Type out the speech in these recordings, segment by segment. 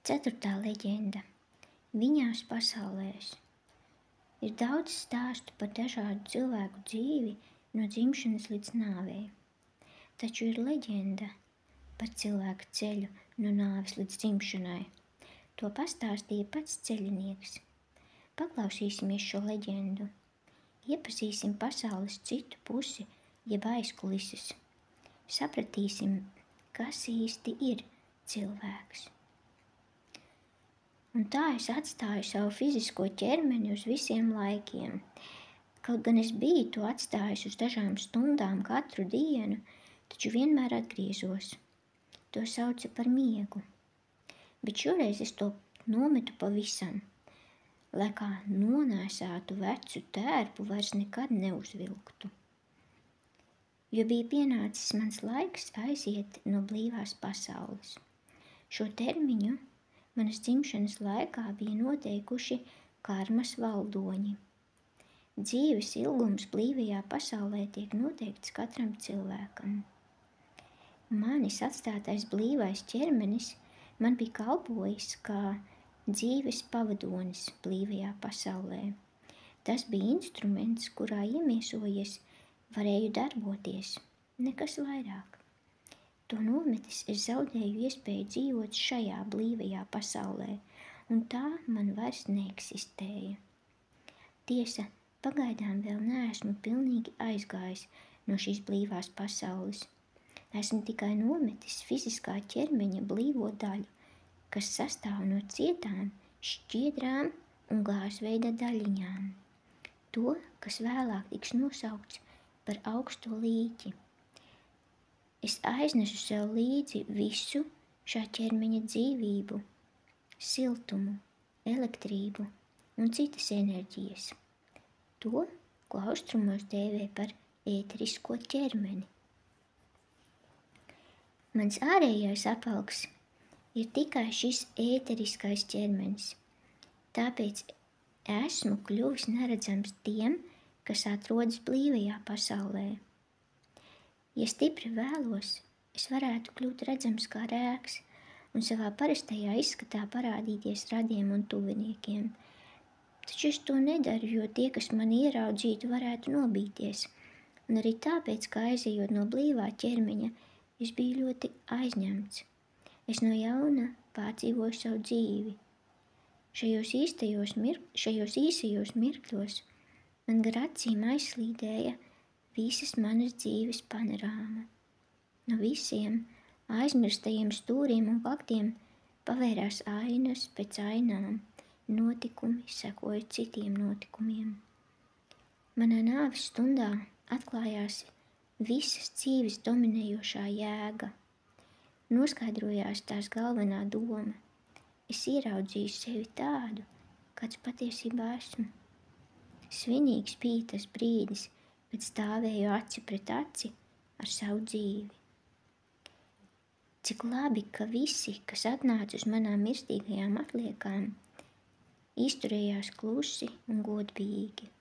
Ceturtā leģenda – Viņās pasaulēs. Ir daudz stāstu par dažādu cilvēku dzīvi no dzimšanas līdz nāvei. Taču ir leģenda par cilvēka ceļu no nāves līdz dzimšanai. To pastāstīja pats ceļinieks. Paklausīsimies šo leģendu. Iepazīsim pasaules citu pusi, jeb aizkulises. Sapratīsim, kas īsti ir cilvēks. Un tā es atstāju savu fizisko ķermeni uz visiem laikiem. Kaut gan es biju to atstājis uz dažām stundām katru dienu, taču vienmēr atgriezos. To sauca par miegu. Bet šoreiz es to nometu pavisam, lai kā nonēsātu vecu tērpu vairs nekad neuzvilktu. Jo bija pienācis mans laiks aiziet no blīvās pasaules. Šo termiņu manas dzimšanas laikā bija noteikuši karmas valdoņi. Dzīves ilgums blīvajā pasaulē tiek noteikts katram cilvēkam. Manis atstātais blīvais ķermenis man bija kalpojis kā dzīves pavadonis blīvajā pasaulē. Tas bija instruments, kurā iemiesojies, varēju darboties, nekas vairāk. To nometis es zaudēju iespēju dzīvot šajā blīvajā pasaulē, un tā man vairs neeksistēja. Tiesa, pagaidām vēl neesmu pilnīgi aizgājis no šīs blīvās pasaules. Esmu tikai nometis fiziskā ķermeņa blīvo daļu, kas sastāv no cietām, šķiedrām un gāzveida daļiņām. To, kas vēlāk tiks nosaukts par augsto līķi. Es aiznesu sev līdzi visu šā ķermeņa dzīvību, siltumu, elektrību un citas enerģijas. To, ko austrumos dēvē par ēterisko ķermeni. Mans ārējais apvalks ir tikai šis ēteriskais ķermenis, tāpēc esmu kļuvis neredzams tiem, kas atrodas blīvajā pasaulē. Ja stipri vēlos, es varētu kļūt redzams kā rēks un savā parastajā izskatā parādīties radiem un tuviniekiem. Taču es to nedaru, jo tie, kas mani ieraudzītu, varētu nobīties. Un arī tāpēc, ka aizejot no blīvā ķermeņa, es biju ļoti aizņemts. Es no jauna pārdzīvoju savu dzīvi. Šajos īsajos mirkļos man gar acīm aizslīdēja visas manas dzīves panorāma. No visiem aizmirstajiem stūriem un faktiem pavērās ainas pēc ainām, notikumi sekoja citiem notikumiem. Manā nāves stundā atklājās visas dzīves dominējošā jēga. Noskaidrojās tās galvenā doma. Es ieraudzīju sevi tādu, kāds patiesībā esmu. Svinīgs bija tas brīdis, kad stāvēju aci pret aci ar savu dzīvi. Cik labi, ka visi, kas atnāca uz manām mirstīgajām atliekām, izturējās klusi un godbijīgi.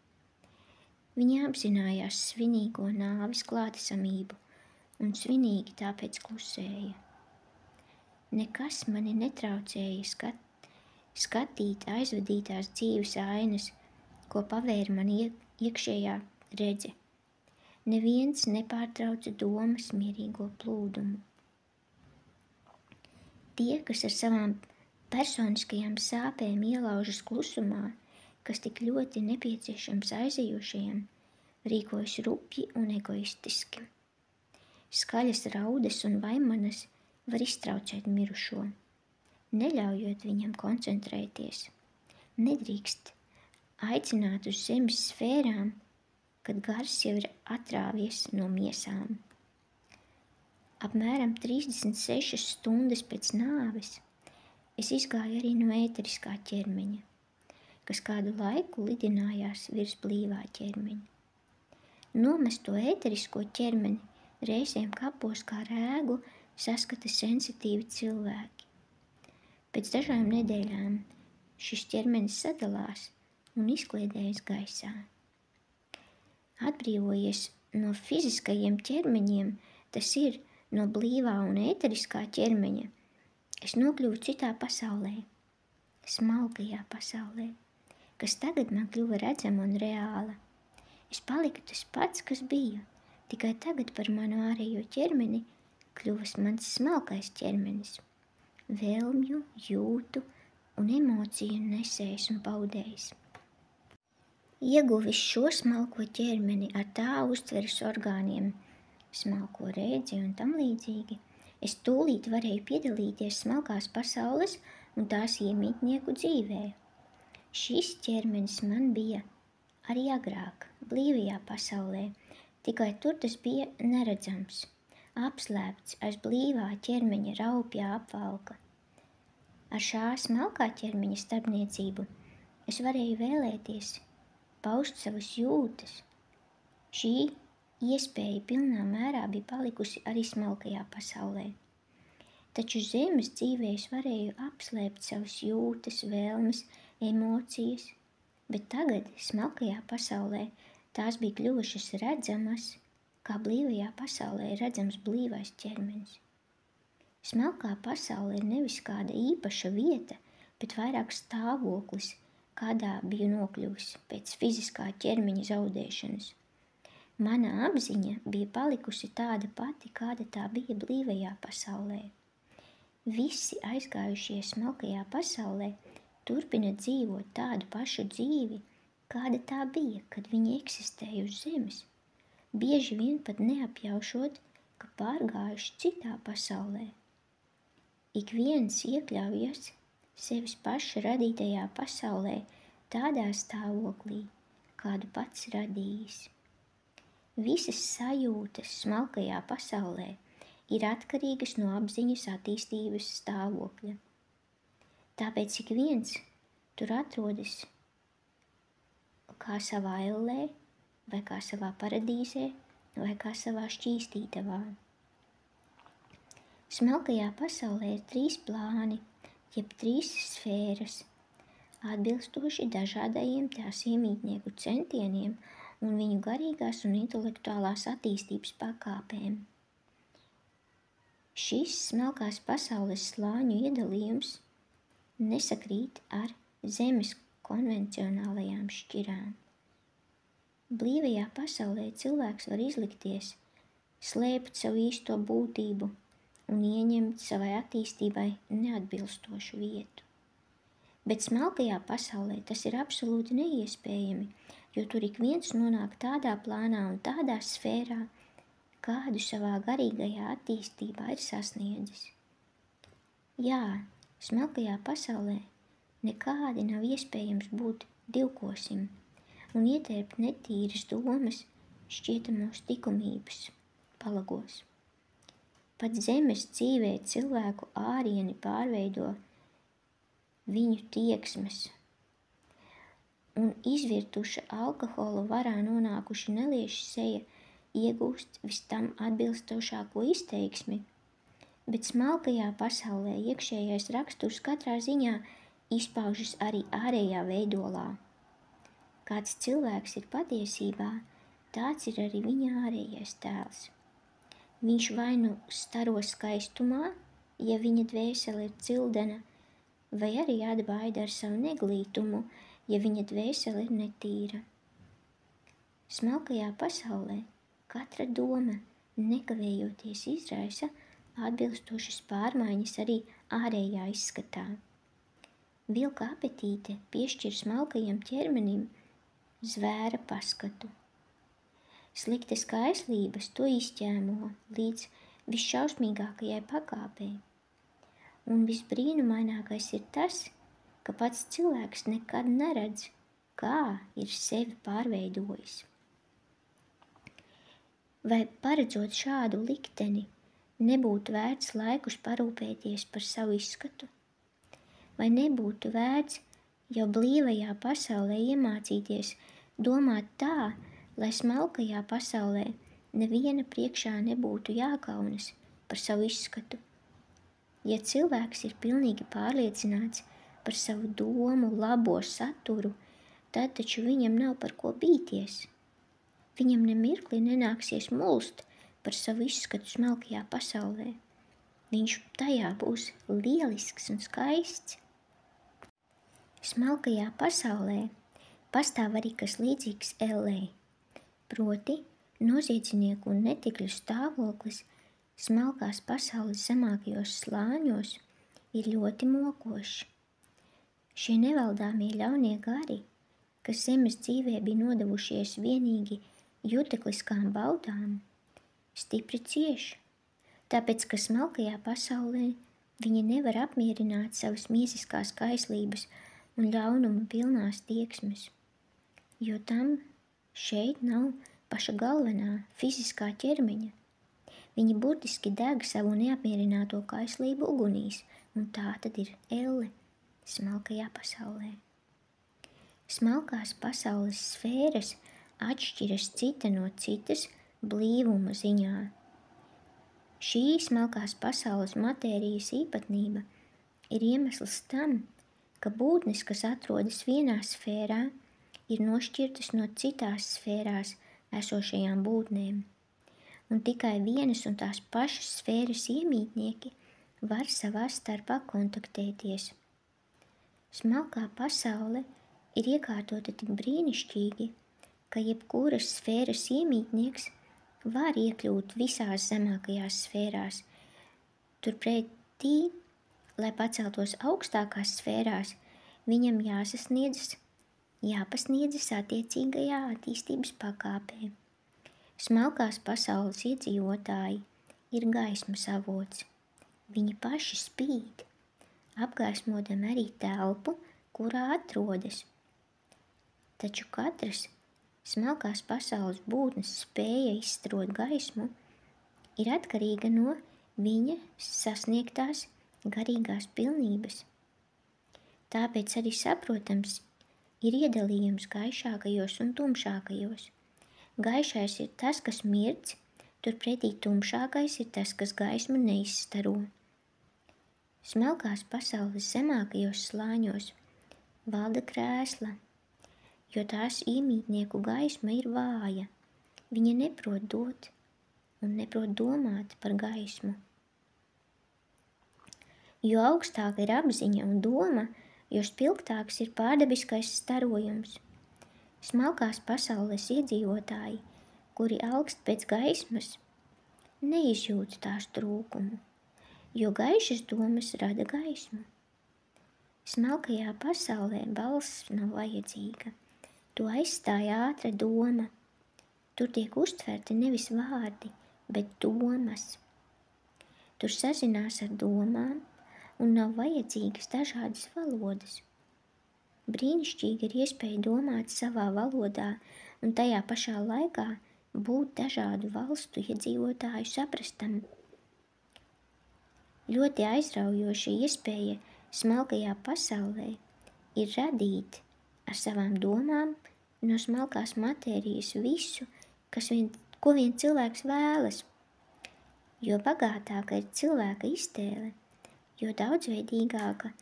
Viņi apzinājās svinīgo nāves klātesamību un svinīgi tāpēc klusēja. Nekas mani netraucēja skatīt aizvadītās dzīves ainas, ko pavēra man iekšējā redze. Neviens nepārtrauca domas mierīgo plūdumu. Tie, kas ar savām personiskajām sāpēm ielaužas klusumā, kas tik ļoti nepieciešams aizejošajiem, rīkojas rupji un egoistiski. Skaļas raudas un vaimanas var iztraucēt mirušo, neļaujot viņam koncentrēties. Nedrīkst aicināt uz zemes sfērām, kad gars jau ir atrāvies no miesām. Apmēram 36 stundas pēc nāves es izgāju arī no ēteriskā ķermeņa, kas kādu laiku lidinājās virs blīvā ķermeņa. Nomesto ēterisko ķermeni reizēm kapos kā rēgu saskata sensitīvi cilvēki. Pēc dažām nedēļām šis ķermenis sadalās un izkliedējas gaisā. Atbrīvojies no fiziskajiem ķermeņiem, tas ir no blīvā un ēteriskā ķermeņa, Es nokļuvu citā pasaulē, smalkajā pasaulē, kas tagad man kļuva redzama un reāla. Es paliku tas pats, kas biju, tikai tagad par manu ārējo ķermeni kļuvis mans smalkais ķermenis, vēlmju, jūtu un emociju nesējs un paudējs. Ieguvis šo smalko ķermeni ar tā uztveres orgāniem, smalko redzi un tam līdzīgi, es tūlīt varēju piedalīties smalkās pasaules un tās iemītnieku dzīvē. Šis ķermenis man bija arī agrāk, blīvajā pasaulē, tikai tur tas bija neredzams, apslēpts aiz blīvā ķermeņa raupjā apvalka. Ar šā smalkā ķermeņa starpniecību es varēju vēlēties, paust savas jūtas. Šī iespēja pilnā mērā bija palikusi arī smalkajā pasaulē. Taču zemes dzīvē es varēju apslēpt savas jūtas, vēlmes, emocijas, bet tagad smalkajā pasaulē tās bija kļuvušas redzamas, kā blīvajā pasaulē ir redzams blīvais ķermenis. Smalkā pasaule ir nevis kāda īpaša vieta, bet vairāk stāvoklis, kādā biju nokļuvis pēc fiziskā ķermeņa zaudēšanas. Mana apziņa bija palikusi tāda pati, kāda tā bija blīvajā pasaulē. Visi aizgājušie smalkajā pasaulē turpina dzīvot tādu pašu dzīvi, kāda tā bija, kad viņi eksistēja uz zemes, bieži vien pat neapjaušot, ka pārgājuši citā pasaulē. Ik viens iekļaujas sevis paša radītajā pasaulē tādā stāvoklī, kādu pats radījis. Visas sajūtas smalkajā pasaulē ir atkarīgas no apziņas attīstības stāvokļa. Tāpēc ik viens tur atrodas kā savā ellē, vai kā savā paradīzē, vai kā savā šķīstītavā. Smalkajā pasaulē ir 3 plāni, jeb 3 sfēras, atbilstoši dažādajiem tās iemītnieku centieniem un viņu garīgās un intelektuālās attīstības pakāpēm. Šis smalkās pasaules slāņu iedalījums nesakrīt ar zemes konvencionālajām šķirām. Blīvajā pasaulē cilvēks var izlikties, slēpt savu īsto būtību un ieņemt savai attīstībai neatbilstošu vietu. Bet smalkajā pasaulē tas ir absolūti neiespējami, jo tur ik viens nonāk tādā plānā un tādā sfērā, kādu savā garīgajā attīstībā ir sasniedzis. Jā, smalkajā pasaulē nekādi nav iespējams būt divkosim un ietērpt netīras domas šķietamos likumības palagos. Pat zemes dzīvē cilvēku ārieni pārveido viņu tieksmes, un izvirtuša alkohola varā nonākuši nelieši seja iegūst vis tam atbilstošāko izteiksmi, bet smalkajā pasaulē iekšējais raksturs katrā ziņā izpaužas arī ārējā veidolā. Kāds cilvēks ir patiesībā, tāds ir arī viņa ārējais tēls. Viņš vai nu staro skaistumā, ja viņa dvēsele ir cildena, vai arī atbaida ar savu neglītumu, ja viņa dvēsele ir netīra. Smalkajā pasaulē katra doma nekavējoties izraisa atbilstošas pārmaiņas arī ārējā izskatā. Vilka apetīte piešķir smalkajam ķermenim zvēra paskatu. Sliktas kaislības to izķēmo līdz visšausmīgākajai pakāpei. Un visbrīnumainākais ir tas, ka pats cilvēks nekad neredz, kā ir sevi pārveidojis. Vai paredzot šādu likteni, nebūtu vērts laikus parūpēties par savu izskatu? Vai nebūtu vērts jau blīvajā pasaulē iemācīties domāt tā, lai smalkajā pasaulē neviena priekšā nebūtu jākaunas par savu izskatu? Ja cilvēks ir pilnīgi pārliecināts par savu domu labo saturu, tad taču viņam nav par ko bīties. Viņam nemirkli nenāksies mulst par savu izskatu smalkajā pasaulē. viņš tajā būs lielisks un skaists. Smalkajā pasaulē pastāv arī kas līdzīgs ellei, proti noziedznieku un netikļu stāvoklis smalkās pasaules zemākajos slāņos ir ļoti mokošs. Šie nevaldāmie ļaunie gari, kas zemes dzīvē bija nodevušies vienīgi jutekliskām baudām, stipri cieš, tāpēc, ka smalkajā pasaulē viņi nevar apmierināt savas miesiskās kaislības un ļaunuma pilnās tieksmes, jo tam šeit nav paša galvenā fiziskā ķermeņa. Viņi burtiski deg savu neapmierināto kaislību ugunīs, un tā tad ir elle smalkajā pasaulē. Smalkās pasaules sfēras atšķiras cita no citas blīvuma ziņā. Šī smalkās pasaules matērijas īpatnība ir iemesls tam, ka būtnes, kas atrodas vienā sfērā, ir nošķirtas no citās sfērās esošajām būtnēm, un tikai vienas un tās pašas sfēras iemītnieki var savā starpā kontaktēties. Smalkā pasaule ir iekārtota tik brīnišķīgi, ka jebkuras sfēras iemītnieks var iekļūt visās zemākajās sfērās. Turpretī, lai paceltos augstākās sfērās, viņam jāpasniedzas attiecīgajā attīstības pakāpē. Smalkās pasaules iedzīvotāji ir gaismas avots. Viņi paši spīd, apgaismodam arī telpu, kurā atrodas. Taču katras smalkās pasaules būtnes spēja izstarot gaismu ir atkarīga no viņa sasniegtās garīgās pilnības. Tāpēc arī saprotams ir iedalījums gaišākajos un tumšākajos. Gaišais ir tas, kas mirdz, turpretī tumšākais ir tas, kas gaismu neizstaro. Smalkās pasaules zemākajos slāņos valda krēsla, jo tās iemītnieku gaisma ir vāja. Viņa neprot dot un neprot domāt par gaismu. Jo augstāka ir apziņa un doma, jo spilgtāks ir pārdabiskais starojums. Smalkās pasaules iedzīvotāji, kuri augst pēc gaismas, neizjūt tās trūkumu, jo gaišas domas rada gaismu. Smalkajā pasaulē balss nav vajadzīga. To aizstāja ātra doma. Tur tiek uztverti nevis vārdi, bet domas. Tur sazinās ar domām un nav vajadzīgas dažādas valodas. Brīnišķīgi ir iespēja domāt savā valodā un tajā pašā laikā būt dažādu valstu iedzīvotāju saprastam. Ļoti aizraujoša iespēja smalkajā pasaulē ir radīt ar savām domām no smalkās matērijas visu, ko vien cilvēks vēlas. Jo bagātāka ir cilvēka iztēle, jo daudzveidīgāka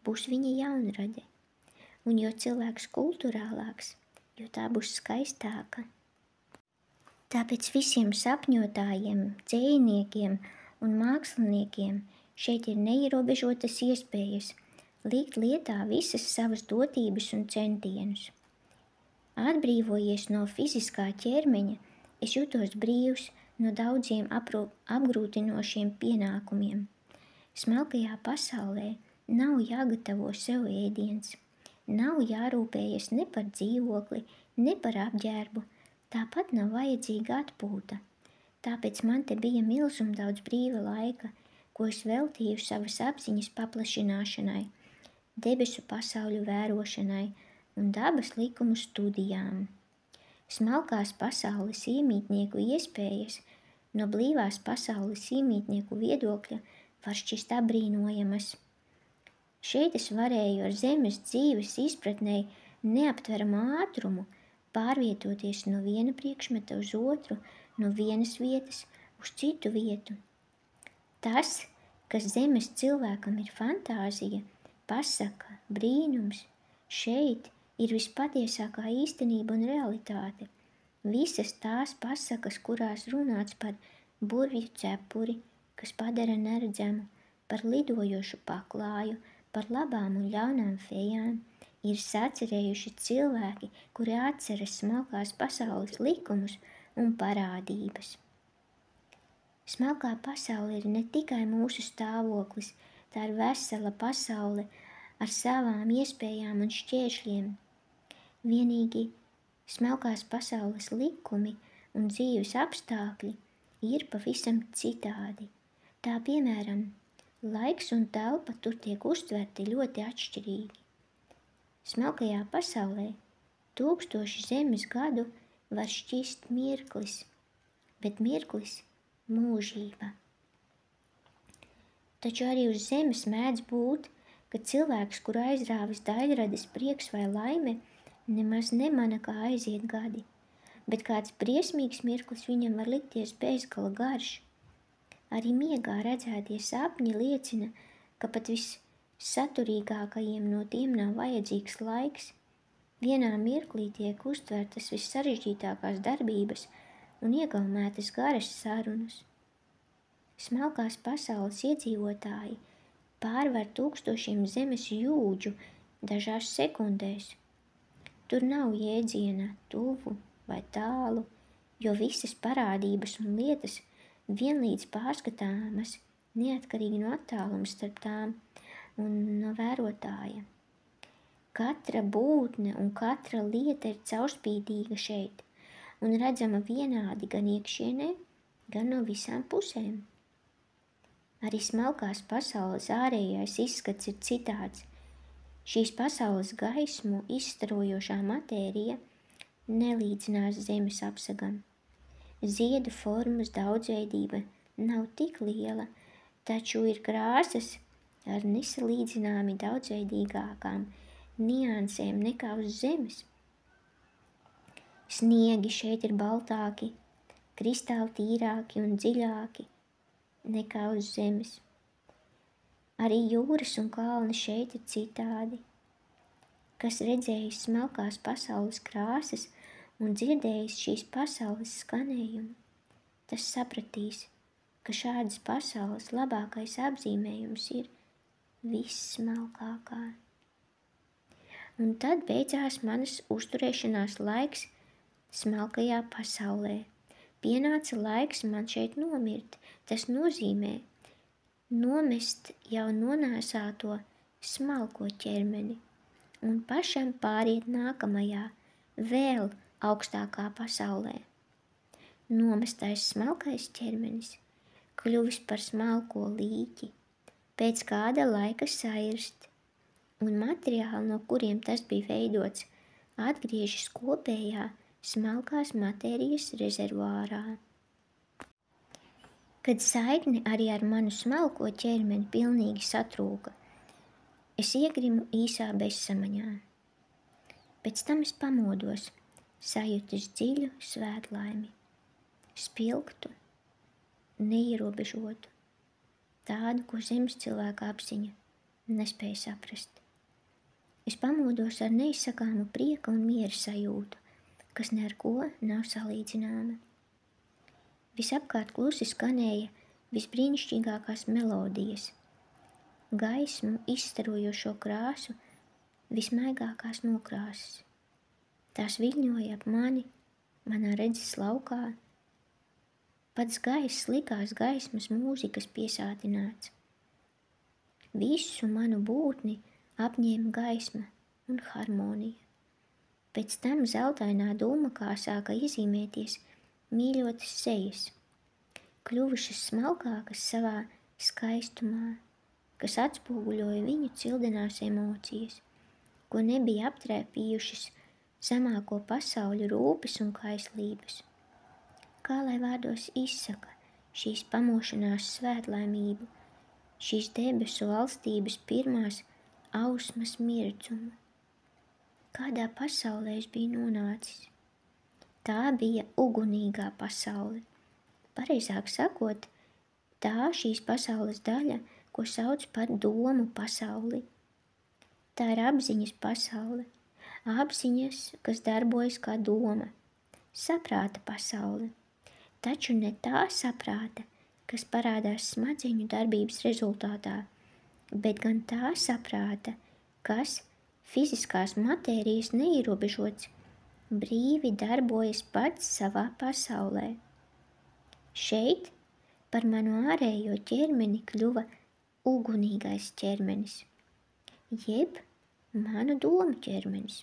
būs viņa jaunrade, un jo cilvēks kulturālāks, jo tā būs skaistāka. Tāpēc visiem sapņotājiem, dzejniekiem un māksliniekiem šeit ir neierobežotas iespējas likt lietā visas savas dotības un centienus. Atbrīvojies no fiziskā ķermeņa, es jutos brīvs no daudziem apgrūtinošiem pienākumiem. Smalkajā pasaulē nav jāgatavo sev ēdiens, nav jārūpējas ne par dzīvokli, ne par apģērbu, tāpat nav vajadzīga atpūta. Tāpēc man te bija milzum daudz brīva laika, ko es veltīju savas apziņas paplašināšanai, debesu pasauļu vērošanai un dabas likumu studijām. Smalkās pasaules iemītnieku iespējas no blīvās pasaules iemītnieku viedokļa var šķist apbrīnojamas. Šeit es varēju ar zemes dzīves izpratnē neaptveramu ātrumu pārvietoties no viena priekšmeta uz otru, no vienas vietas uz citu vietu. Tas, kas zemes cilvēkam ir fantāzija, pasaka, brīnums, šeit ir vispatiesākā īstenība un realitāte. Visas tās pasakas, kurās runāts par burvju cepuri, kas padara neredzamu, par lidojošu paklāju, par labām un ļaunām fejām, ir sacerējuši cilvēki, kuri atceras smalkās pasaules likumus un parādības. Smalkā pasaule ir ne tikai mūsu stāvoklis, tā ir vesela pasaule ar savām iespējām un šķēršļiem. Vienīgi smalkās pasaules likumi un dzīves apstākļi ir pavisam citādi. Tā piemēram, laiks un telpa tur tiek uztverti ļoti atšķirīgi. Smalkajā pasaulē 1000 zemes gadu var šķist mirklis, bet mirklis mūžība. Taču arī uz zemes mēdz būt, ka cilvēks, kuru aizrāvis daļradas prieks vai laime, nemaz nemana, kā aiziet gadi, bet kāds briesmīgs mirklis viņam var likties bezgala garš. Arī miegā redzētie sapņi liecina, ka pat vissaturīgākajiem no tiem nav vajadzīgs laiks. Vienā mirklī tiek uztvertas vissarežģītākās darbības un iegaumētas garas sarunas. Smalkās pasaules iedzīvotāji pārvar 1000 zemes jūdžu dažās sekundēs. Tur nav jēdziena tuvu vai tālu, jo visas parādības un lietas vienlīdz pārskatāmas, neatkarīgi no attāluma starp tām un no vērotāja. Katra būtne un katra lieta ir caurspīdīga šeit un redzama vienādi gan iekšienē, gan no visām pusēm. Arī smalkās pasaules ārējais izskats ir citāds. Šīs pasaules gaismu izstarojošā matērija nelīdzinās zemes apsagam. Ziedu formas daudzveidība nav tik liela, taču ir krāsas ar nesalīdzināmi daudzveidīgākām niansēm nekā uz zemes. Sniegi šeit ir baltāki, kristāli tīrāki un dziļāki nekā uz zemes. Arī jūras un kalni šeit ir citādi. Kas redzējis smalkās pasaules krāsas un dzirdējis šīs pasaules skanējumu, tas sapratīs, ka šādas pasaules labākais apzīmējums ir vissmalkākā. Un tad beidzās manas uzturēšanās laiks smalkajā pasaulē. Pienāca laiks man šeit nomirt. Tas nozīmē nomest jau nonēsāto smalko ķermeni un pašam pāriet nākamajā, vēl augstākā pasaulē. Nomestais smalkais ķermenis kļuvis par smalko līķi, pēc kāda laika sairst, un materiāli, no kuriem tas bija veidots, atgriežas kopējā smalkās matērijas rezervuārā. Kad saikne arī ar manu smalko ķermeni pilnīgi satrūka, es iegrimu īsā bezsamaņā. Pēc tam es pamodos, sajūtis dziļu svētlaimi, spilgtu, neierobežotu, tādu, ko zemes cilvēka apziņa nespēja saprast. Es pamodos ar neizsakāmu prieka un miera sajūtu, kas ne ar ko nav salīdzināma. Visapkārt klusi skanēja visbrīnišķīgākās melodijas, gaismu izstarojošo krāsu, vismaigākās nokrāsas. Tās viļņoja ap mani, manā redzes laukā. Pats gaiss likās gaismas mūzikas piesātināts. Visu manu būtni apņēma gaisma un harmonija. Pēc tam zeltainā dūmakā sāka izīmēties mīļotas sejas, kļuvušas smalkākas savā skaistumā, kas atspoguļoja viņu cildenās emocijas, ko nebija aptrēpījušas zemāko pasauļu rūpes un kaislības. Kā lai vārdos izsaka šīs pamošanās svētlaimību, šīs debesu valstības pirmās ausmas mirdzumu? Kādā pasaulē es biju nonācis? Tā bija ugunīgā pasaule. Pareizāk sakot, tā šīs pasaules daļa, ko sauc par domu pasauli. Tā ir apziņas pasaule, apziņas, kas darbojas kā doma, saprāta pasaule, taču ne tā saprāta, kas parādās smadzeņu darbības rezultātā, bet gan tā saprāta, kas fiziskās matērijas neierobežots, brīvi darbojas pats savā pasaulē. Šeit par manu ārējo ķermeni kļuva ugunīgais ķermenis, jeb manu domu ķermenis,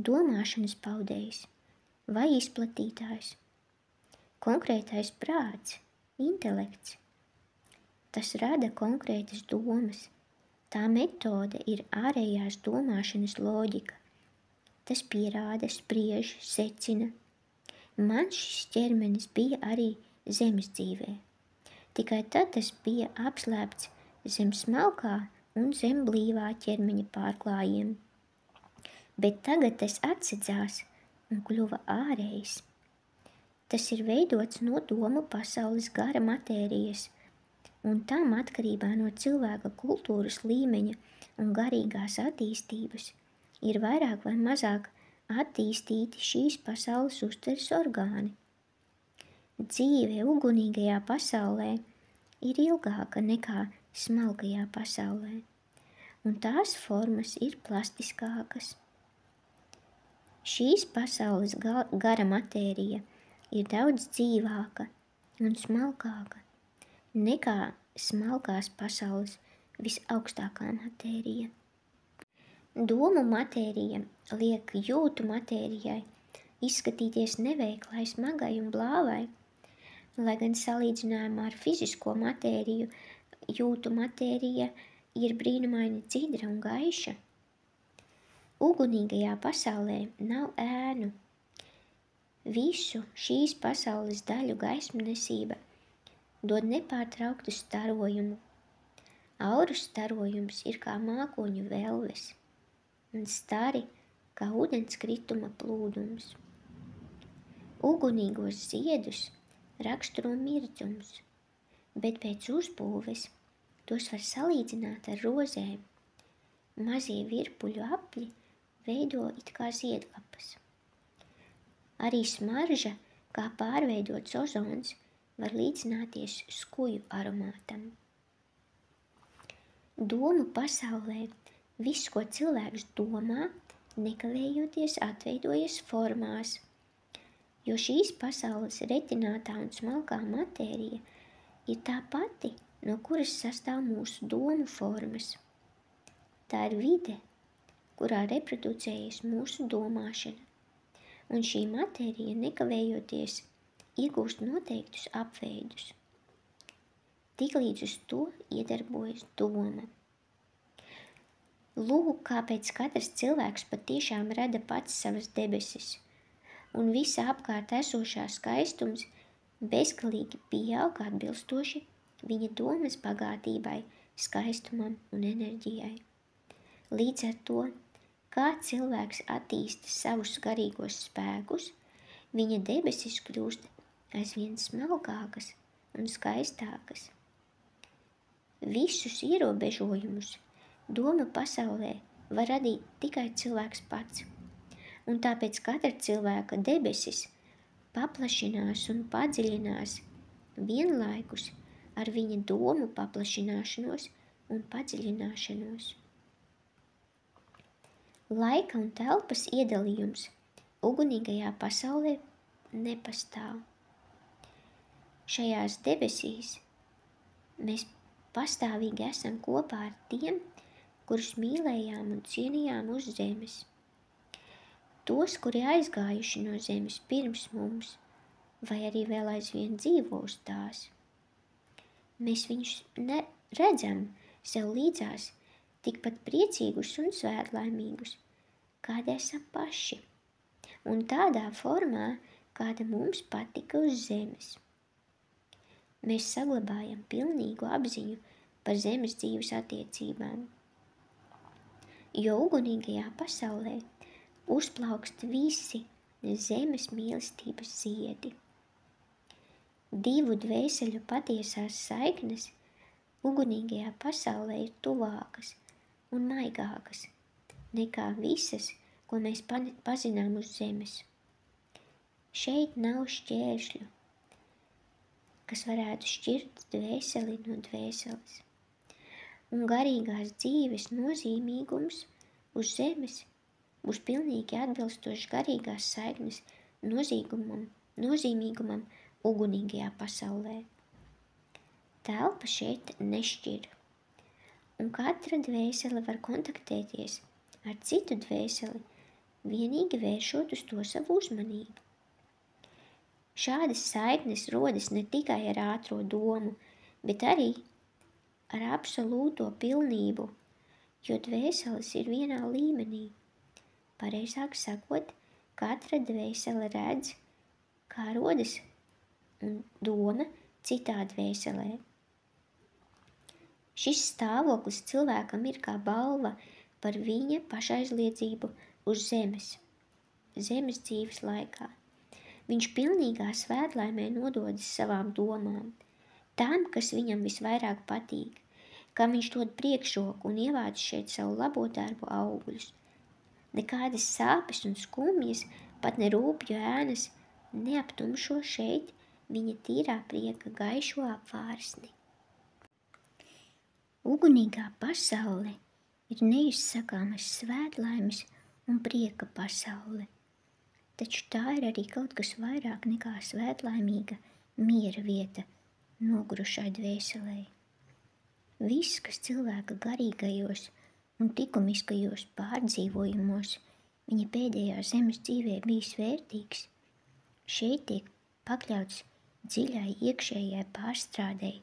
domāšanas paudējs vai izplatītājs, konkrētais prāts, intelekts. Tas rada konkrētas domas. Tā metode ir ārējās domāšanas loģika. Tas pierāda, spriež, secina. Man šis ķermenis bija arī zemes dzīvē. Tikai tad tas bija apslēpts zem smalkā un zem blīvā ķermeņa pārklājiem. Bet tagad tas atsedzās un kļuva ārējs. Tas ir veidots no domu pasaules gara matērijas, un tam atkarībā no cilvēka kultūras līmeņa un garīgās attīstības ir vairāk vai mazāk attīstīti šīs pasaules uztveres orgāni. Dzīve ugunīgajā pasaulē ir ilgāka nekā smalkajā pasaulē, un tās formas ir plastiskākas. Šīs pasaules gara matērija ir daudz dzīvāka un smalkāka nekā smalkās pasaules visaugstākā matērija. Domu matērija liek jūtu matērijai izskatīties neveiklai, smagai un blāvai, lai gan salīdzinājumā ar fizisko matēriju jūtu matērija ir brīnumaini dzidra un gaiša. Ugunīgajā pasaulē nav ēnu. Visu šīs pasaules daļu gaismnesība dod nepārtrauktu starojumu. Auru starojums ir kā mākoņu velves, un stari kā ūdenskrituma plūdums. Ugunīgos ziedus raksturo mirdzums, bet pēc uzbūves tos var salīdzināt ar rozēm. Mazie virpuļu apļi veido it kā ziedlapas. Arī smarža, kā pārveidots ozons, var līdzināties skuju aromātam. Domu pasaulē viss, ko cilvēks domā, nekavējoties atveidojas formās, jo šīs pasaules retinātā un smalkā matērija ir tā pati, no kuras sastāv mūsu domu formas. Tā ir vide, kurā reproducējas mūsu domāšana, un šī matērija nekavējoties iegūst noteiktus apveidus. Tiklīdz uz to iedarbojas doma. Lūk, kāpēc katrs cilvēks patiešām rada pats savas debesis, un visa apkārt esošā skaistums bezgalīgi pieaug atbilstoši viņa domas bagātībai, skaistumam un enerģijai. Līdz ar to, kā cilvēks attīsta savus garīgos spēkus, viņa debesis kļūst aizvien smalkākas un skaistākas. Visus ierobežojumus doma pasaulē var radīt tikai cilvēks pats, un tāpēc katra cilvēka debesis paplašinās un padziļinās vienlaikus ar viņa domu paplašināšanos un padziļināšanos. Laika un telpas iedalījums ugunīgajā pasaulē nepastāv. Šajās debesīs mēs pastāvīgi esam kopā ar tiem, kurus mīlējām un cienījām uz zemes. Tos, kuri aizgājuši no zemes pirms mums, vai arī vēl aizvien dzīvo uz tās. Mēs viņus redzam sev līdzās tikpat priecīgus un svētlaimīgus, kādi esam paši, un tādā formā, kāda mums patika uz zemes. Mēs saglabājam pilnīgu apziņu par zemes dzīves attiecībām, jo ugunīgajā pasaulē uzplaukst visi zemes mīlestības ziedi. Divu dvēseļu patiesās saiknes ugunīgajā pasaulē ir tuvākas un maigākas nekā visas, ko mēs pazinām uz zemes. Šeit nav šķēršļu. kas varētu šķirt dvēseli no dvēseles. Un garīgās dzīves nozīmīgums uz zemes būs pilnīgi atbilstoši garīgās saiknes nozīmīgumam ugunīgajā pasaulē. Telpa šeit nešķir, un katra dvēsele var kontaktēties ar citu dvēseli, vienīgi vēršot uz to savu uzmanību. Šādas saiknes rodas ne tikai ar ātro domu, bet arī ar absolūto pilnību, jo dvēseles ir vienā līmenī. Pareizāk sakot, katra dvēsele redz, kā rodas un doma citā dvēselē. Šis stāvoklis cilvēkam ir kā balva par viņa pašaizliedzību uz zemes dzīves laikā. Viņš pilnīgā svētlaimē nododas savām domām, tām, kas viņam visvairāk patīk, kam viņš dod priekšroku un ievāc šeit savu labo darbu augļus. Nekādas sāpes un skumjas, pat ne rūpju ēnas, neaptumšo šeit viņa tīrā prieka gaišo apvārsni. Ugunīgā pasaule ir neizsakāmas svētlaimes un prieka pasaule, taču tā ir arī kaut kas vairāk nekā svētlaimīga miera vieta nogurušai dvēselei. Viss, kas cilvēka garīgajos un likumiskajos pārdzīvojumos viņa pēdējā zemes dzīvē bijis vērtīgs, šeit tiek pakļauts dziļai iekšējai pārstrādei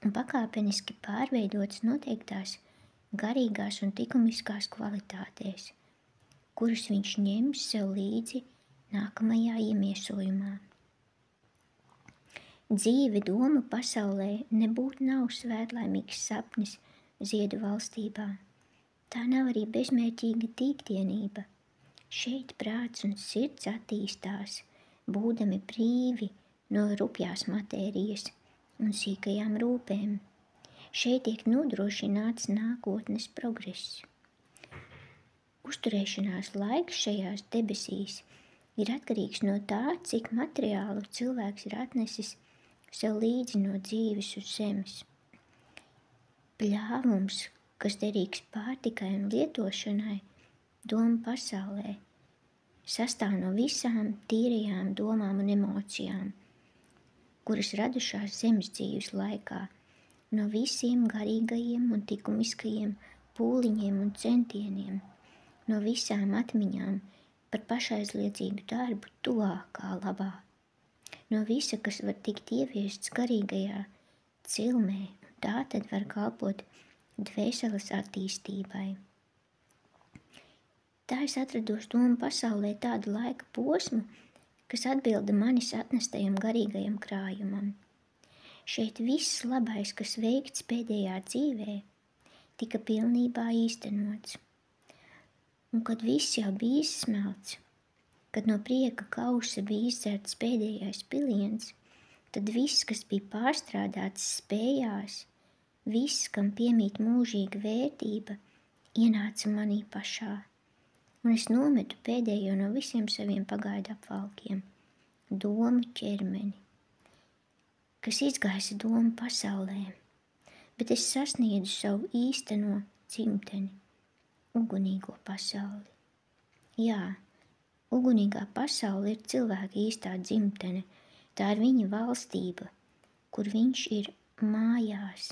un pakāpeniski pārveidots noteiktās garīgās un likumiskās kvalitātēs, kuras viņš ņems sev līdzi nākamajā iemiesojumā. Dzīve domu pasaulē nebūtu nav svētlaimīgs sapnis ziedu valstībā. Tā nav arī bezmērķīga tīktienība. Šeit prāts un sirds attīstās, būdami brīvi no rupjās matērijas un sīkajām rūpēm. Šeit tiek nodrošināts nākotnes progress. Uzturēšanās laiks šajās debesīs ir atkarīgs no tā, cik materiālu cilvēks ir atnesis sev līdzi no dzīves uz zemes. Pļāvums, kas derīgs pārtikai un lietošanai, domu pasaulē, sastāv no visām tīrajām domām un emocijām, kuras radušās zemes dzīves laikā, no visiem garīgajiem un likumiskajiem pūliņiem un centieniem, no visām atmiņām par pašaizliedzīgu darbu tuvākā labā, no visa, kas var tikt ieviests garīgajā cilmē, un tā tad var kalpot dvēseles attīstībai. Tā es atrados domu pasaulē tādu laika posmu, kas atbilda manis atnestajam garīgajam krājumam. Šeit viss labais, kas veikts pēdējā dzīvē, tika pilnībā īstenots. Un kad viss jau bija izsmelts, kad no prieka kausa bija izdzerts pēdējais piliens, tad viss, kas bija pārstrādāts spējās, viss, kam piemīt mūžīga vērtība, ienāca manī pašā. Un es nometu pēdējo no visiem saviem pagaidu apvalkiem – domu ķermeni, kas izgaisa domu pasaulē, bet es sasniedzu savu īsteno dzimteni – ugunīgo pasauli. Jā, ugunīgā pasaule ir cilvēka īstā dzimtene, tā ir viņa valstība, kur viņš ir mājās.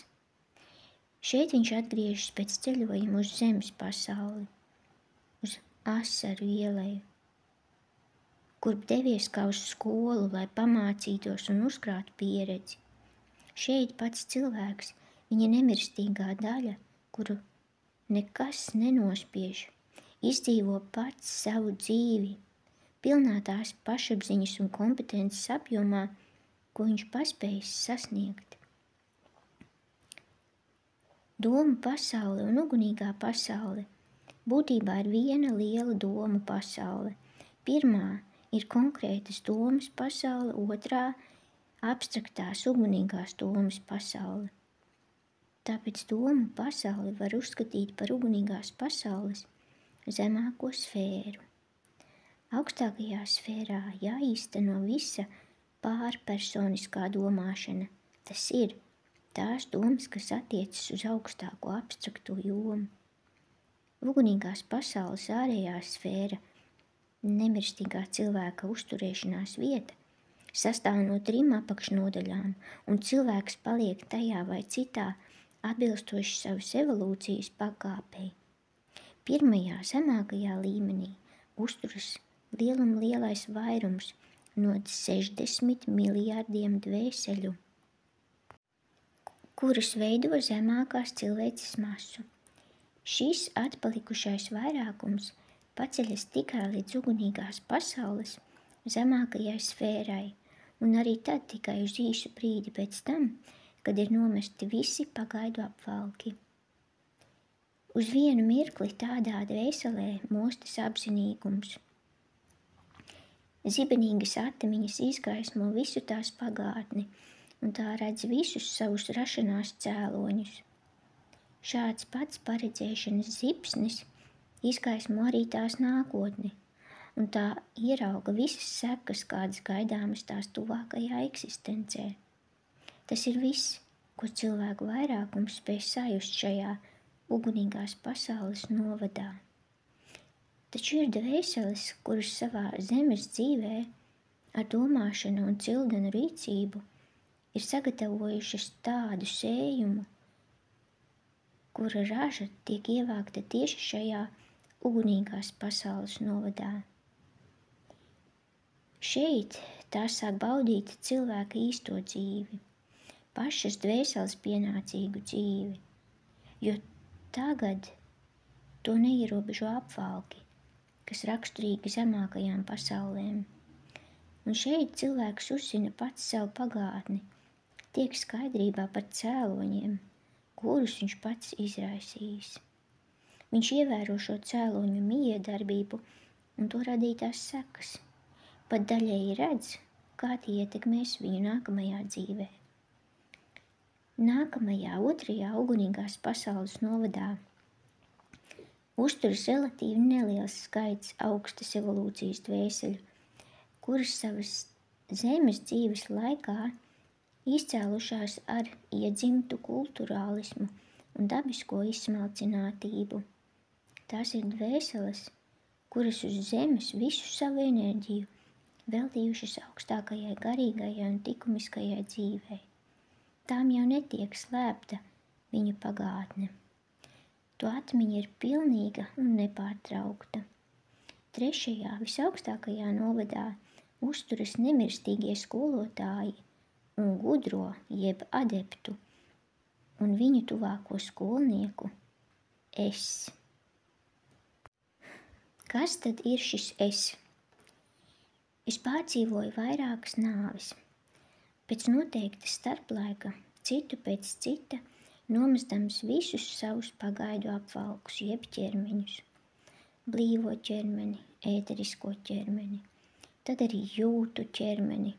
Šeit viņš atgriežas pēc ceļojuma uz zemes pasauli, uz asaru ielai, kur devies kā uz skolu, lai pamācītos un uzkrātu pieredzi. Šeit pats cilvēks, viņa nemirstīgā daļa, kuru nekas nenospiež, izdzīvo pats savu dzīvi, pilnā tās pašapziņas un kompetences apjomā, ko viņš paspējis sasniegt. Domu pasaule un ugunīgā pasaule būtībā ir viena liela domu pasaule. Pirmā ir konkrētas domas pasaule, otrā abstraktās ugunīgās domas pasaule. Tāpēc domu pasauli var uzskatīt par ugunīgās pasaules zemāko sfēru. Augstākajā sfērā jāīsteno visa pārpersoniskā domāšana. Tas ir tās domas, kas attiecas uz augstāko abstrakto jomu. Ugunīgās pasaules ārējā sfēra, nemirstīgā cilvēka uzturēšanās vieta, sastāv no 3 apakšnodaļām, un cilvēks paliek tajā vai citā atbilstoši savas evolūcijas pakāpei. Pirmajā zemākajā līmenī uzturas lielais vairums no 60 miljardiem dvēseļu, kuras veido zemākās cilvēces masu. Šis atpalikušais vairākums paceļas tikai līdz ugunīgās pasaules zemākajai sfērai, un arī tad tikai uz īsu brīdi pēc tam, kad ir nomesti visi pagaidu apvalki. Uz vienu mirkli tādā dvēselē mostas apzinīgums. Zibenīgas atmiņas izgaismo visu tās pagātni, un tā redz visus savus rašanās cēloņus. Šāds pats paredzēšanas zibsnis izgaismo arī tās nākotni, un tā ierauga visas sekas, kādas gaidāmas tās tuvākajā eksistencē. Tas ir viss, ko cilvēku vairākums spēj sajust šajā ugunīgās pasaules novadā. Taču ir dvēseles, kuras savā zemes dzīvē ar domāšanu un cildenu rīcību ir sagatavojušas tādu sējumu, kura raža tiek ievākta tieši šajā ugunīgās pasaules novadā. Šeit tā sāk baudīt cilvēka īsto dzīvi, pašas dvēseles pienācīgu dzīvi, jo tagad to neierobežo apvalki, kas raksturīgi zemākajām pasaulēm. Un šeit cilvēks uzzina pats savu pagātni, tiek skaidrībā par cēloņiem, kurus viņš pats izraisījis. Viņš ievēro šo cēloņu mijiedarbību un to radītās sekas, pat daļēji redz, kā tie ietekmēs viņu nākamajā dzīvē. Nākamajā, 2. ugunīgās pasaules novadā uzturas relatīvi neliels skaits augstas evolūcijas dvēseļu, kuras savas zemes dzīves laikā izcēlušās ar iedzimtu kulturālismu un dabisko izsmalcinātību. Tās ir dvēseles, kuras uz zemes visu savu enerģiju veltījušas augstākajai garīgajai un likumiskajai dzīvei. Tām jau netiek slēpta viņu pagātne. To atmiņa ir pilnīga un nepārtraukta. 3. visaugstākajā novadā uzturas nemirstīgie skolotāji un gudro jeb adeptu un viņu tuvāko skolnieku es. Kas tad ir šis es? Es pārdzīvoju vairākas nāves. Pēc noteikta starplaika, citu pēc cita, nomestams visus savus pagaidu apvalkus jeb ķermeņus. Blīvo ķermeni, ēterisko ķermeni, tad arī jūtu ķermeni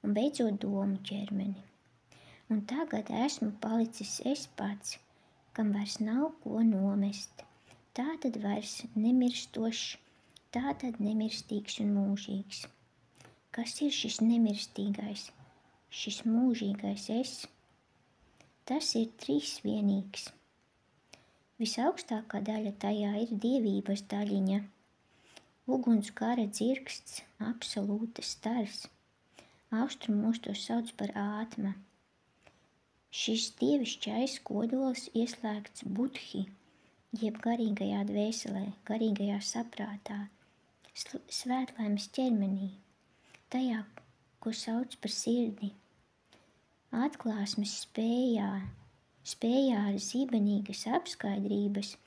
un beidzot domu ķermeni. Un tagad esmu palicis es pats, kam vairs nav ko nomest. Tātad vairs nemirstošs, tātad nemirstīgs un mūžīgs. Kas ir šis nemirstīgais, šis mūžīgais es? Tas ir trīsvienīgs. Visaugstākā daļa tajā ir dievības daļiņa, uguns gara dzirksts, absolūta stars. Austrumos to sauc par ātma. Šis dievišķais kodols ieslēgts budhi, jeb garīgajā dvēselē, garīgajā saprātā, svētlaimes ķermenī, tajā, ko sauc par sirdi. Atklāsmes spējā ar zibenīgas apskaidrības,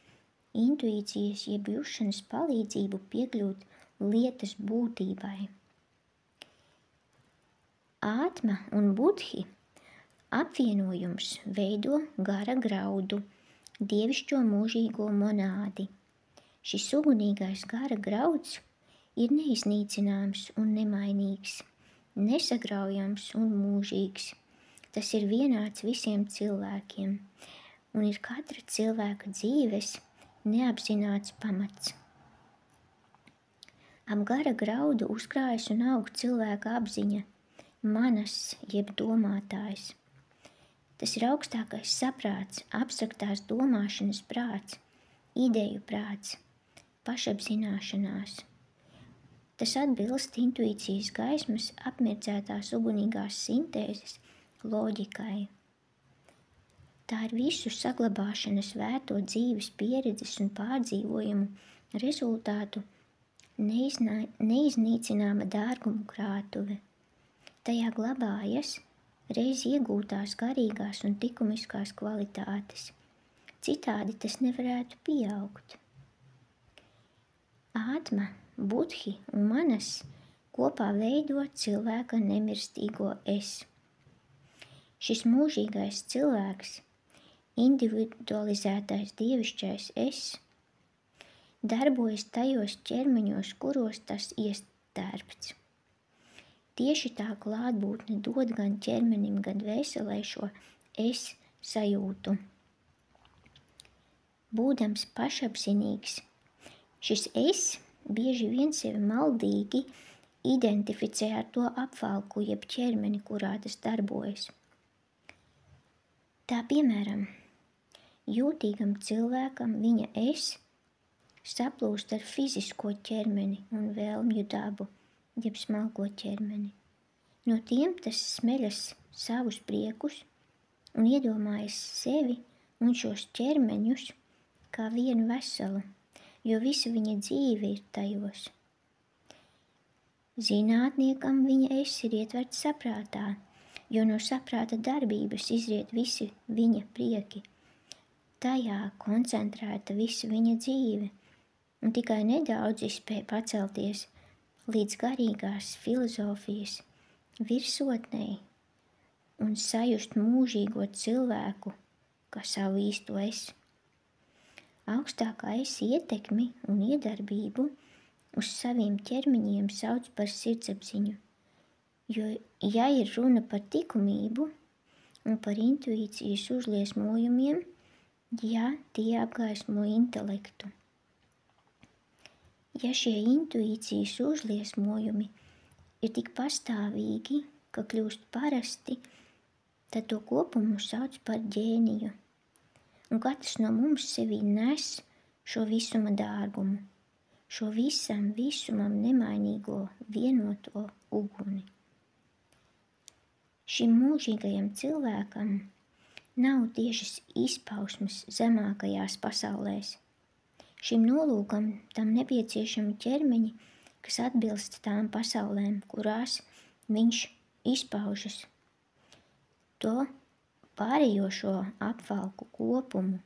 intuīcijas jeb jušanas palīdzību piekļūt lietas būtībai. Ātma un budhi apvienojums veido gara graudu, dievišķo mūžīgo monādi. Šis ugunīgais gara grauds ir neiznīcināms un nemainīgs, nesagraujams un mūžīgs. Tas ir vienāds visiem cilvēkiem un ir katra cilvēka dzīves neapzināts pamats. Ap gara graudu uzkrājas un aug cilvēka apziņa, manas jeb domātājs. Tas ir augstākais saprāts, abstraktās domāšanas prāts, ideju prāts, pašapzināšanās. Tas atbilst intuīcijas gaismas apmirdzētās ugunīgās sintēzes loģikai. Tā ir visu saglabāšanas vērto dzīves pieredzes un pārdzīvojumu rezultātu neiznīcināma dārgumu krātuve. Tajā glabājas reiz iegūtās garīgās un likumiskās kvalitātes. Citādi tas nevarētu pieaugt. Ātma, budhi un manas kopā veido cilvēka nemirstīgo es. Šis mūžīgais cilvēks, individualizētais dievišķais es, darbojas tajos ķermeņos, kuros tas iestērpts. Tieši tā klātbūtne dod gan ķermenim, gan dvēselē šo es sajūtu. Būdams pašapzinīgs, šis es bieži vien sevi maldīgi identificē ar to apvalku jeb ķermeni, kurā tas darbojas. Tā piemēram, jūtīgam cilvēkam viņa es saplūst ar fizisko ķermeni un vēlmju dabu, jeb smalko ķermeni. No tiem tas smeļas savus priekus un iedomājas sevi un šos ķermeņus kā vienu veselu, jo visa viņa dzīve ir tajos. Zinātniekam viņa es ir ietverts saprātā, jo no saprāta darbības izriet visi viņa prieki. Tajā koncentrēta visa viņa dzīve, un tikai nedaudz spēja pacelties līdz garīgās filozofijas virsotnei un sajust mūžīgo cilvēku kā savu īsto es. Augstākā es ietekmi un iedarbību uz saviem ķermeņiem sauc par sirdsapziņu, jo, ja ir runa par likumību un par intuīcijas uzliesmojumiem, ja tie apgaismo intelektu. Ja šie intuīcijas uzliesmojumi ir tik pastāvīgi, ka kļūst parasti, tad to kopumu sauc par ģēniju. Un katrs no mums sevī nes šo visuma dārgumu, šo visumam nemainīgo vienoto uguni. Šim mūžīgajam cilvēkam nav tiešas izpausmes zemākajās pasaulēs. Šim nolūkam tam nepieciešami ķermeņi, kas atbilst tām pasaulēm, kurās viņš izpaužas. To pārējošo apvalku kopumu,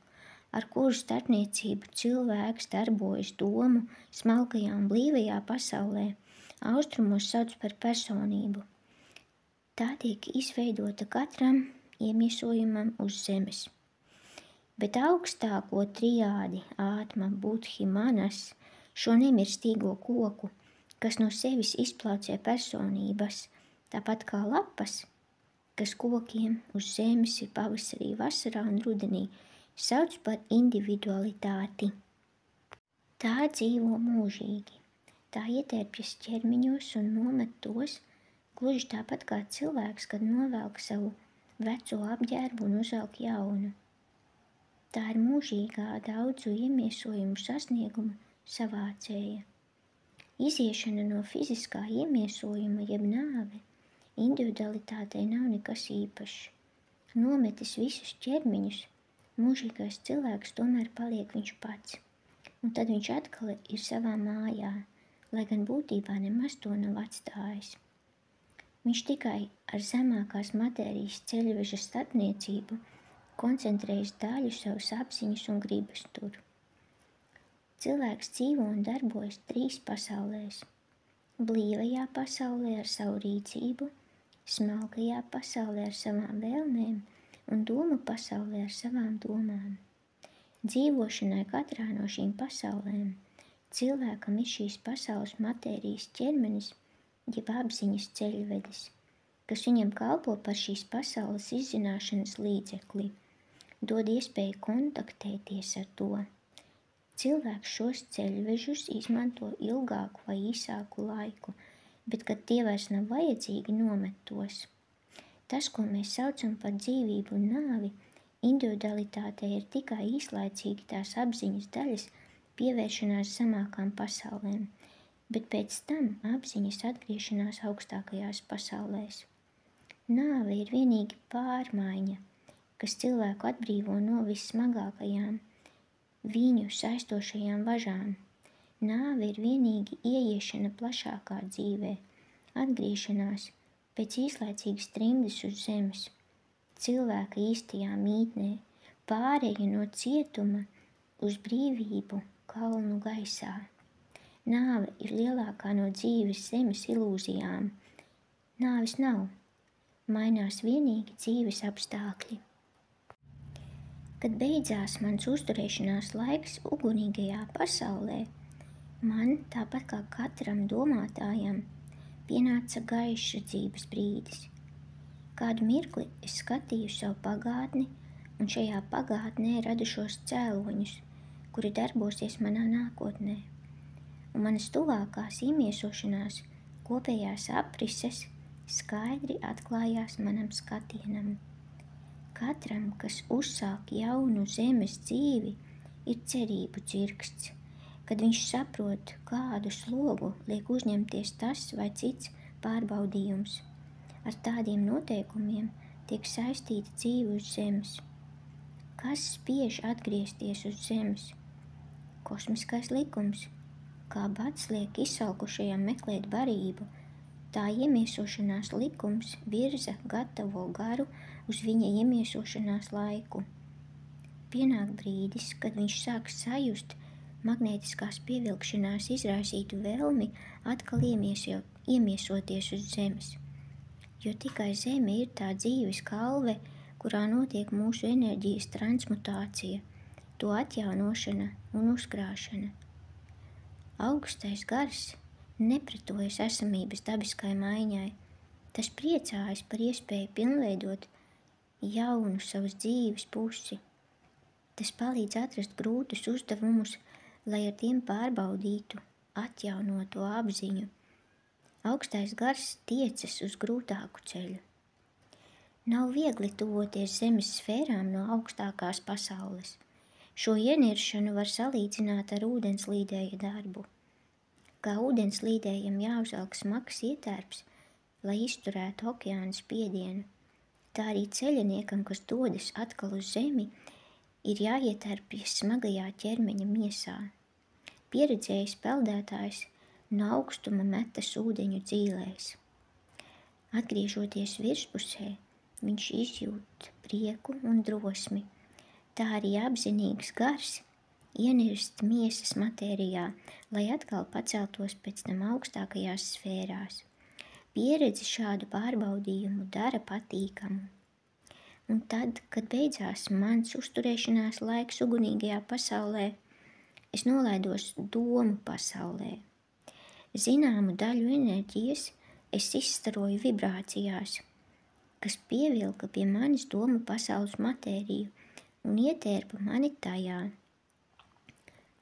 ar kuru starpniecību cilvēks darbojas domu smalkajā un blīvajā pasaulē, austrumos sauc par personību. Tā tiek izveidota katram iemiesojumam uz zemes. Bet augstāko triādi, ātma, budhi, manas, šo nemirstīgo koku, kas no sevis izplaucē personības, tāpat kā lapas, kas kokiem uz zemes ir pavasarī, vasarā un rudenī, sauc par individualitāti. Tā dzīvo mūžīgi, tā ietērpjas ķermeņos un nomet tos, gluži tāpat kā cilvēks, kad novelk savu veco apģērbu un uzvelk jaunu. Tā ir mūžīgā daudzu iemiesojumu sasnieguma savācēja. Iziešana no fiziskā iemiesojuma jeb nāve individualitātei nav nekas īpašs. Nometis visus ķermeņus, mūžīgais cilvēks tomēr paliek viņš pats, un tad viņš atkal ir savā mājā, lai gan būtībā nemaz to nav atstājis. Viņš tikai ar zemākās matērijas ceļveža starpniecību koncentrējas daļu savas apziņas un gribas tur. Cilvēks dzīvo un darbojas 3 pasaulēs. Blīvajā pasaulē ar savu rīcību, smalkajā pasaulē ar savām vēlmēm un domu pasaulē ar savām domām. Dzīvošanai katrā no šīm pasaulēm cilvēkam ir šīs pasaules matērijas ķermenis, jeb apziņas ceļvedis, kas viņam kalpo par šīs pasaules izzināšanas līdzekli, dod iespēju kontaktēties ar to. Cilvēks šos ceļvežus izmanto ilgāku vai īsāku laiku, bet kad tie vairs nav vajadzīgi, nomet tos. Tas, ko mēs saucam par dzīvību un nāvi, individualitātei ir tikai īslaicīgi tās apziņas daļas pievēršanās zemākām pasaulēm, bet pēc tam apziņas atgriešanās augstākajās pasaulēs. Nāve ir vienīgi pārmaiņa, kas cilvēku atbrīvo no vissmagākajām viņu saistošajām važām. Nāve ir vienīgi ieiešana plašākā dzīvē, atgriešanās pēc īslaicīgas trimdes uz zemes, cilvēka īstajā mītnē, pāreja no cietuma uz brīvību kalnu gaisā. Nāve ir lielākā no dzīves zemes ilūzijām. Nāves nav, mainās vienīgi dzīves apstākļi. Kad beidzās mans uzturēšanās laiks ugunīgajā pasaulē, man, tāpat kā katram domātājam, pienāca gaišs dzīves brīdis. Kādu mirkli es skatīju savu pagātni un šajā pagātnē radušos cēloņus, kuri darbosies manā nākotnē. Un manas tuvākās iemiesošanās kopējās aprises skaidri atklājās manam skatienam. Katram, kas uzsāk jaunu zemes dzīvi, ir cerību dzirksts, kad viņš saprot, kādu slogu liek uzņemties tas vai cits pārbaudījums. Ar tādiem noteikumiem tiek saistīta dzīve uz zemes. Kas spiež atgriezties uz zemes? Kosmiskais likums, kā bats liek izsalkušajam meklēt barību, tā iemiesošanās likums virza gatavo garu uz viņa iemiesošanās laiku. Pienāk brīdis, kad viņš sāk sajust magnētiskās pievilkšanās izraisītu vēlmi atkal iemiesoties uz zemes, jo tikai zeme ir tā dzīves kalve, kurā notiek mūsu enerģijas transmutācija, to atjaunošana un uzkrāšana. Augstais gars nepretojas esamības dabiskai maiņai, tas priecājas par iespēju pilnveidot jaunu savas dzīves pusi. Tas palīdz atrast grūtus uzdevumus, lai ar tiem pārbaudītu, atjaunoto apziņu. Augstais gars tiecas uz grūtāku ceļu. Nav viegli tuvoties zemes sfērām no augstākās pasaules. Šo ieniršanu var salīdzināt ar ūdenslīdēja darbu. Kā ūdenslīdējam jāuzvelk smags ietērps, lai izturētu okeāna spiedienu, tā arī ceļiniekam, kas dodas atkal uz zemi, ir jāietērpjas smagajā ķermeņa miesā. Pieredzējis peldētājs no augstuma metas ūdeņu dzīlēs. Atgriežoties virspusē, viņš izjūt prieku un drosmi. Tā arī apzinīgs gars ienirst miesas matērijā, lai atkal paceltos pēc tam augstākajās sfērās. Pieredzi šādu pārbaudījumu dara patīkamu. Un tad, kad beidzās mans uzturēšanās laiks ugunīgajā pasaulē, es nolaidos domu pasaulē. Zināmu daļu enerģijas es izstaroju vibrācijās, kas pievilka pie manis domu pasaules matēriju un ietērpa mani tajā.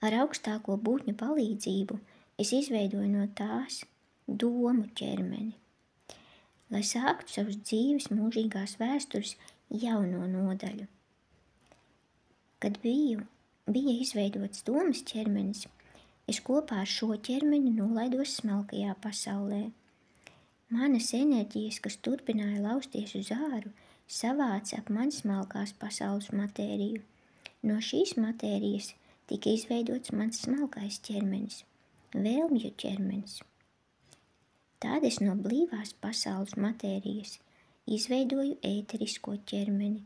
Ar augstāko būtņu palīdzību es izveidoju no tās domu ķermeni, lai sāktu savas dzīves mūžīgās vēstures jauno nodaļu. Kad bija izveidots domas ķermenis, es kopā ar šo ķermeni nolaidos smalkajā pasaulē. Manas enerģijas, kas turpināja lausties uz āru, savāca ap mani smalkās pasaules matēriju. No šīs matērijas tika izveidots mans smalkais ķermenis, vēlmju ķermenis. Tad es no blīvās pasaules matērijas izveidoju ēterisko ķermeni,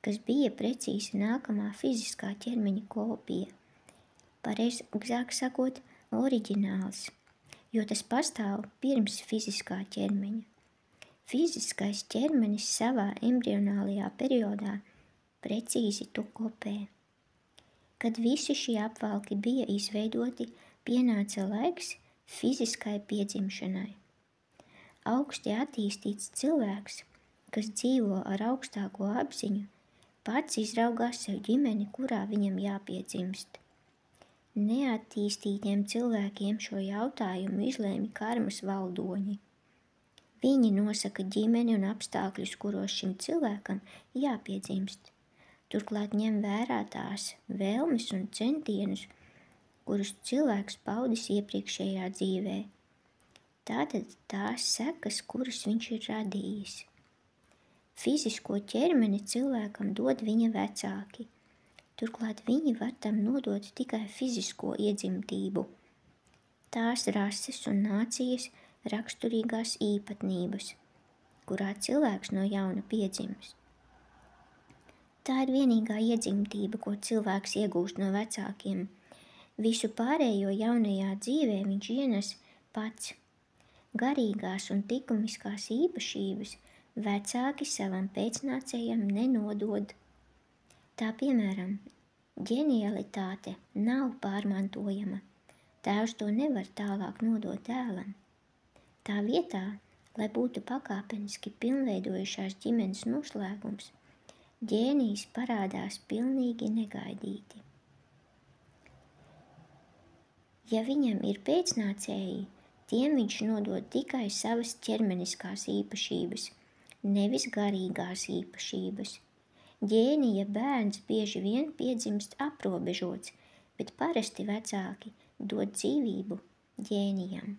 kas bija precīzi nākamā fiziskā ķermeņa kopija, pareizāk sakot, oriģināls, jo tas pastāv pirms fiziskā ķermeņa. Fiziskais ķermenis savā embrionālajā periodā precīzi to kopē. Kad visi šie apvalki bija izveidoti, pienāca laiks fiziskai piedzimšanai. Augsti attīstīts cilvēks, kas dzīvo ar augstāko apziņu, pats izraugās sev ģimeni, kurā viņam jāpiedzimst. Neattīstītiem cilvēkiem šo jautājumu izlēma karmas valdoņi. Viņi nosaka ģimeni un apstākļus, kuros šim cilvēkam jāpiedzimst. Turklāt ņem vērā tās vēlmes un centienus, kurus cilvēks paudis iepriekšējā dzīvē. Tātad tās sekas, kuras viņš ir radījis. Fizisko ķermeni cilvēkam dod viņa vecāki. Turklāt viņi var tam nodot tikai fizisko iedzimtību, tās rases un nācijas raksturīgās īpatnības, kurā cilvēks no jauna piedzimst. Tā ir vienīgā iedzimtība, ko cilvēks iegūst no vecākiem. Visu pārējo jaunajā dzīvē viņš ienes pats. Garīgās un likumiskās īpašības vecāki savam pēcnācējam nenodod. Tā piemēram, ģenialitāte nav pārmantojama. Tēvs to nevar tālāk nodot dēlam. Tā vietā, lai būtu pakāpeniski pilnveidojušās ģimenes noslēgums, ģēnijs parādās pilnīgi negaidīti. Ja viņam ir pēcnācēji, tiem viņš nodod tikai savas ķermeniskās īpašības, nevis garīgās īpašības. Ģēnija bērns bieži vien piedzimst aprobežots, bet parasti vecāki dod dzīvību ģēnijam.